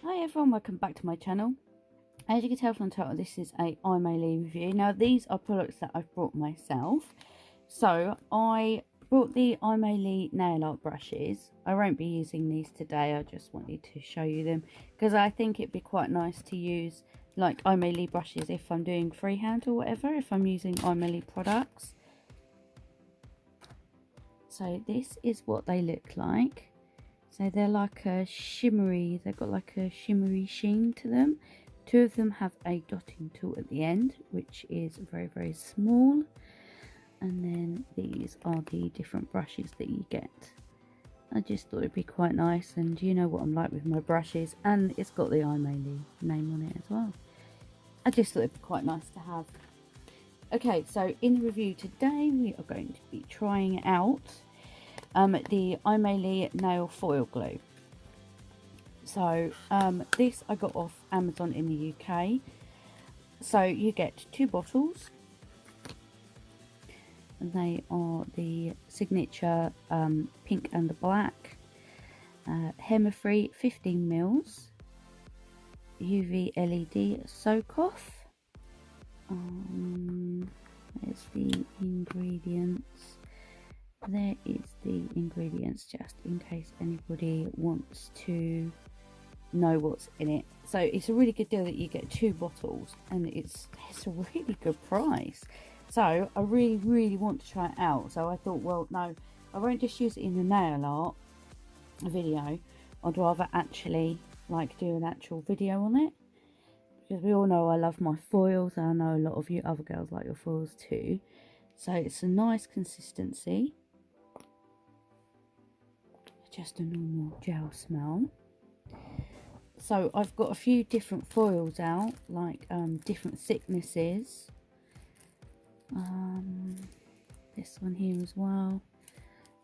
Hi everyone, welcome back to my channel. As you can tell from the title, this is a Aimeili review. Now these are products that I've brought myself. So I brought the Aimeili nail art brushes. I won't be using these today, I just wanted to show you them because I think it'd be quite nice to use like Aimeili brushes if I'm doing freehand or whatever, if I'm using Aimeili products. So this is what they look like. So they're like a shimmery, they've got like a shimmery sheen to them. Two of them have a dotting tool at the end, which is very, very small. And then these are the different brushes that you get. I just thought it'd be quite nice, and you know what I'm like with my brushes, and it's got the Aimeili name on it as well. I just thought it'd be quite nice to have. Okay, so in the review today, we are going to be trying out the Aimeili nail foil glue. So this I got off Amazon in the UK. So you get 2 bottles, and they are the signature pink and the black, Hema free 15 mils, UV LED soak off. There's the ingredients. There is the ingredients, just in case anybody wants to know what's in it. So it's a really good deal that you get 2 bottles, and it's a really good price. So I really want to try it out. So I thought, well, no, I won't just use it in the nail art video. I'd rather actually like do an actual video on it, because we all know I love my foils, and I know a lot of you other girls like your foils too. So it's a nice consistency, just a normal gel smell. So I've got a few different foils out, like different thicknesses. This one here as well,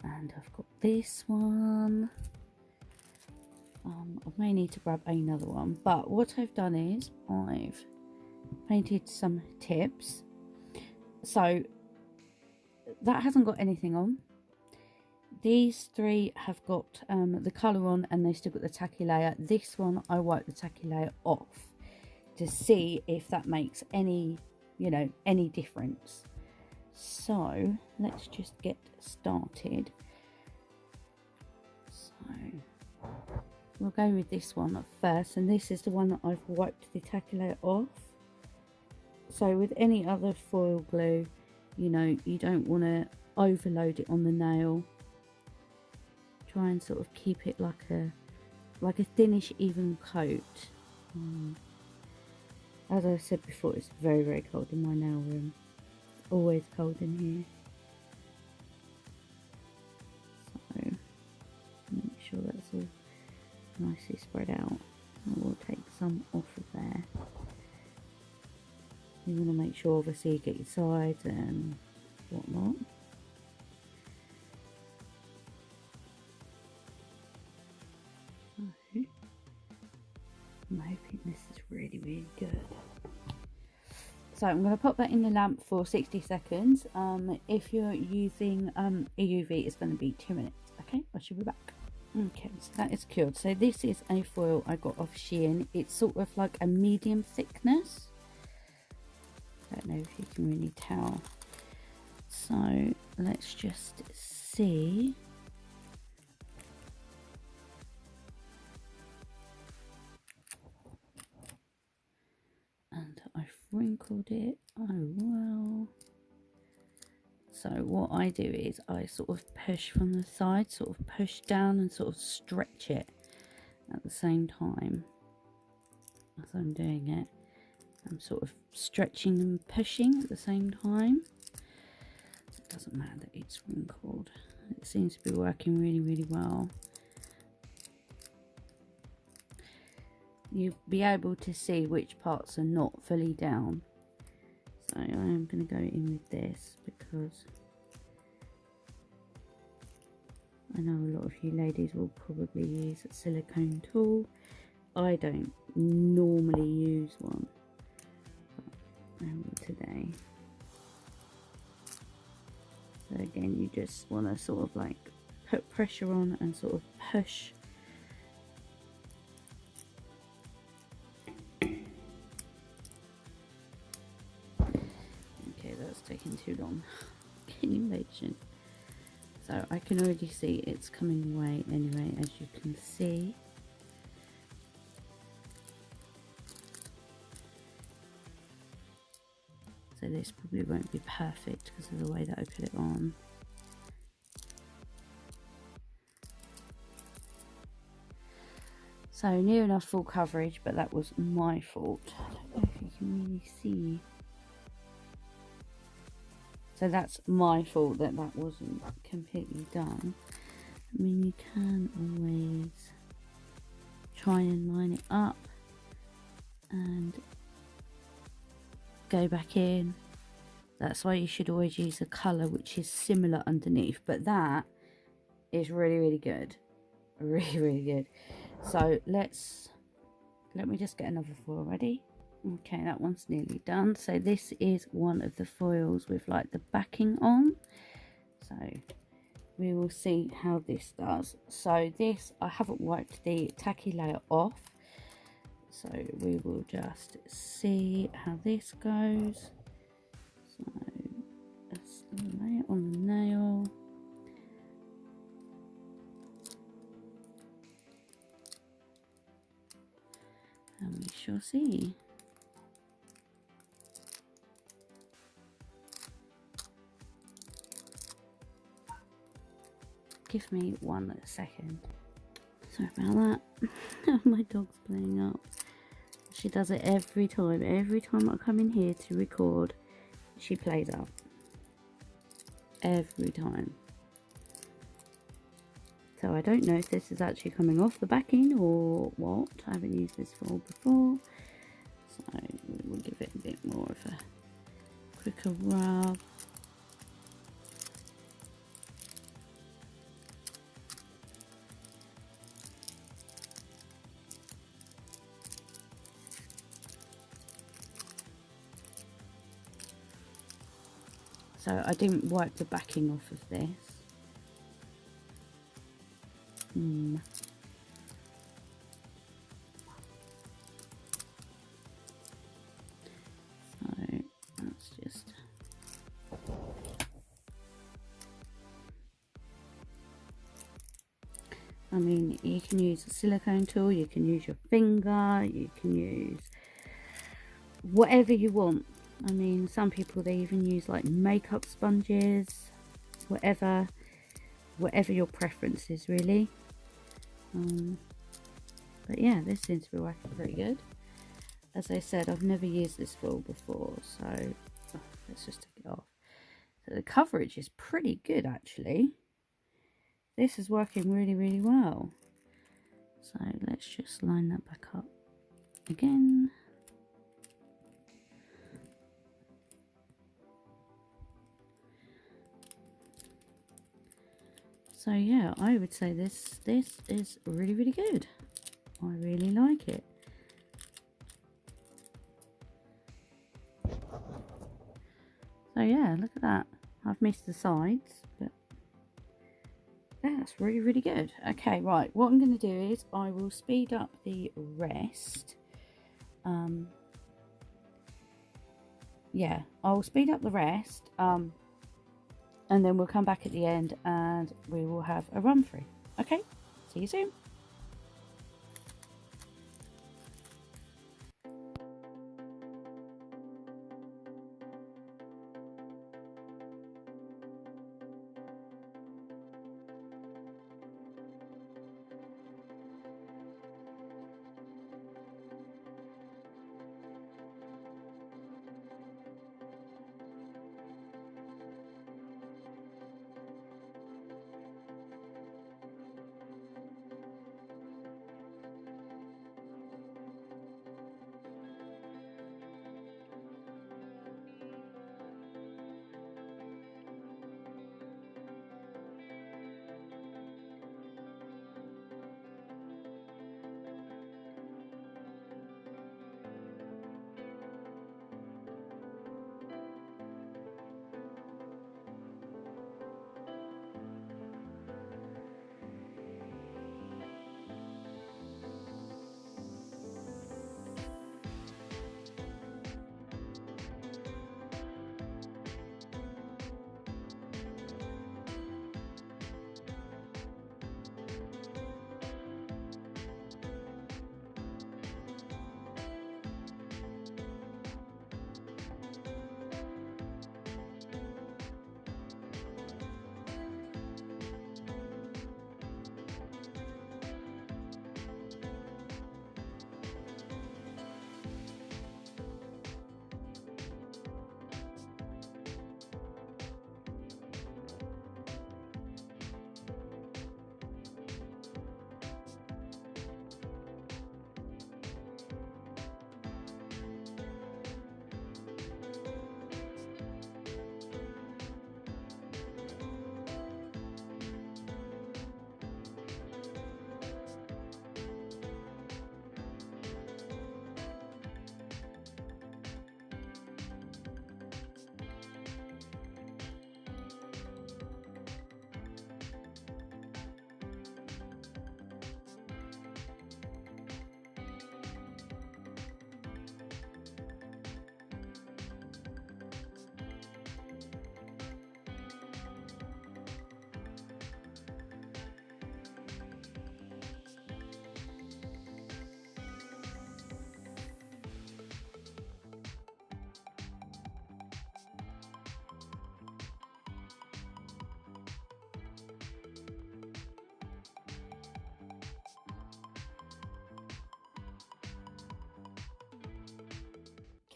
and I've got this one. I may need to grab another one, but what I've done is I've painted some tips. So that hasn't got anything on. These 3 have got the colour on, and they've still got the tacky layer. This one I wiped the tacky layer off to see if that makes any, you know, any difference. So let's just get started. So we'll go with this one first, and this is the one that I've wiped the tacky layer off. So with any other foil glue, you know, you don't want to overload it on the nail. Try and sort of keep it like a thinnish, even coat. As I said before, it's very cold in my nail room. Always cold in here. So make sure that's all nicely spread out. I will take some off of there. You want to make sure, obviously, you get your sides and whatnot. I'm hoping this is really good. So I'm going to pop that in the lamp for 60 seconds. If you're using EUV, it's going to be 2 minutes. Okay, I should be back. Okay, so that is cured. So this is a foil I got off Shein. It's sort of like a medium thickness. I don't know if you can really tell. So let's just see. And I've wrinkled it. Oh well. So what I do is I sort of push from the side, sort of push down and sort of stretch it at the same time as I'm doing it. I'm sort of stretching and pushing at the same time. It doesn't matter that it's wrinkled. It seems to be working really well. You'll be able to see which parts are not fully down. So I am going to go in with this because I know a lot of you ladies will probably use a silicone tool. I don't normally use one, but I will today. So again, you just want to sort of like put pressure on and sort of push taking too long. Getting impatient. So I can already see it's coming away anyway, as you can see. So this probably won't be perfect because of the way that I put it on. So near enough full coverage, but that was my fault. I don't know if you can really see. So that's my fault that that wasn't completely done. I mean, you can always try and line it up and go back in. That's why you should always use a colour which is similar underneath, but that is really good, really good. So let me just get another foil ready. Okay, that one's nearly done. So this is one of the foils with like the backing on, so we will see how this does. So this, I haven't wiped the tacky layer off, so we will just see how this goes. So let's lay it on the nail. And we shall see. Give me 1 second. Sorry about that. My dog's playing up. She does it every time. Every time I come in here to record, she plays up. Every time. So I don't know if this is actually coming off the backing or what. I haven't used this foil before. So we will give it a bit more of a quicker rub. So I didn't wipe the backing off of this. So let's just... I mean, you can use a silicone tool, you can use your finger, you can use whatever you want. I mean, some people, they even use like makeup sponges, whatever your preference is really. But yeah, this seems to be working pretty good. As I said, I've never used this foil before, so let's just take it off. So the coverage is pretty good actually. This is working really well. So let's just line that back up again. So yeah, I would say this is really good. I really like it. So yeah, look at that. I've missed the sides, but that's really good. Okay, right, what I'm going to do is I will speed up the rest. Yeah, I'll speed up the rest, and then we'll come back at the end and we will have a run through. Okay, see you soon.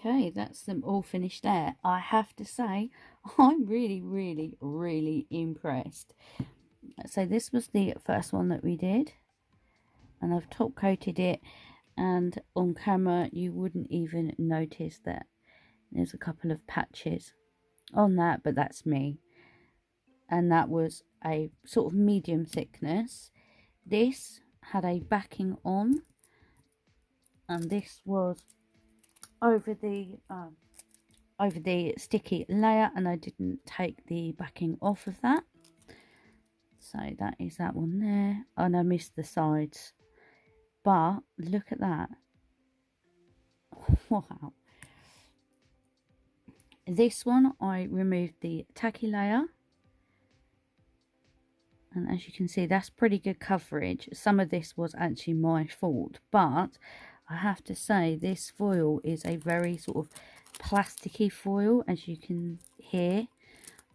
Okay, that's them all finished there. I have to say, I'm really impressed. So this was the first one that we did, and I've top coated it, and on camera you wouldn't even notice that there's a couple of patches on that, but that's me. And that was a sort of medium thickness. This had a backing on, and this was over the sticky layer, and I didn't take the backing off of that. So that is that one there, and I missed the sides, but look at that. Wow. This one I removed the tacky layer, and as you can see, that's pretty good coverage. Some of this was actually my fault, but I have to say this foil is a very sort of plasticky foil, as you can hear.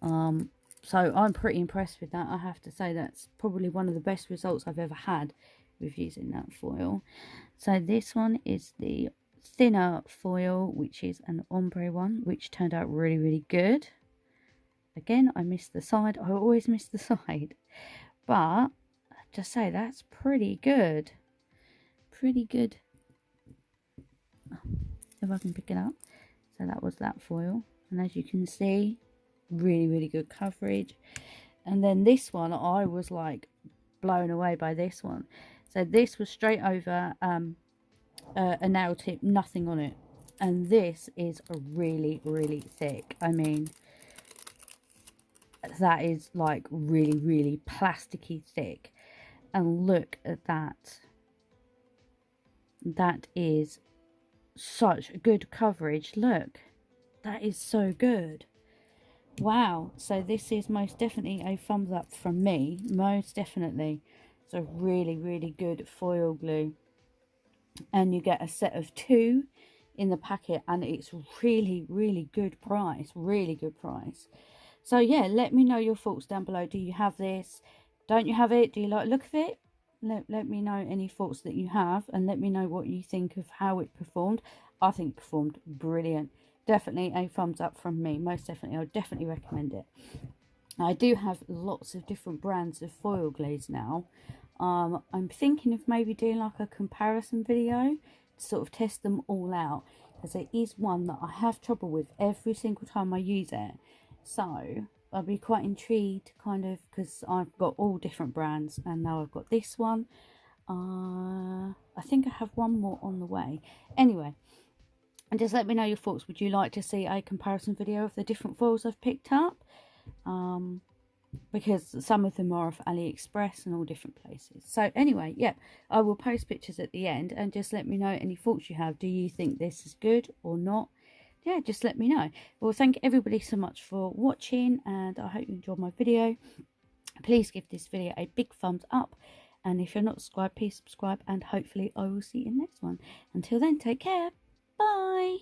So I'm pretty impressed with that. I have to say that's probably one of the best results I've ever had with using that foil. So this one is the thinner foil, which is an ombre one, which turned out really good. Again, I missed the side. I always miss the side, but just say that's pretty good. Pretty good. If I can pick it up. So that was that foil, and as you can see, really good coverage. And then this one, I was like blown away by this one. So this was straight over a nail tip, nothing on it, and this is a really thick. I mean, that is like really plasticky thick. And look at that. That is such good coverage. Look, that is so good. Wow. So this is most definitely a thumbs up from me, most definitely. So really good foil glue, and you get a set of 2 in the packet, and it's really good price, really good price. So yeah, let me know your thoughts down below. Do you have this? Don't you have it? Do you like the look of it? Let me know any thoughts that you have, and let me know what you think of how it performed. I think it performed brilliant. Definitely a thumbs up from me, most definitely. I would definitely recommend it. I do have lots of different brands of foil glues now. I'm thinking of maybe doing like a comparison video to sort of test them all out, because there is one that I have trouble with every single time I use it. So I'll be quite intrigued, kind of, because I've got all different brands, and now I've got this one. I think I have one more on the way. Anyway, and just let me know your thoughts. Would you like to see a comparison video of the different foils I've picked up? Because some of them are off AliExpress and all different places. So anyway, yeah, I will post pictures at the end, and just let me know any thoughts you have. Do you think this is good or not? Yeah, just let me know. Well, thank everybody so much for watching, and I hope you enjoyed my video. Please give this video a big thumbs up, and if you're not subscribed, please subscribe, and hopefully I will see you in the next one. Until then, take care. Bye.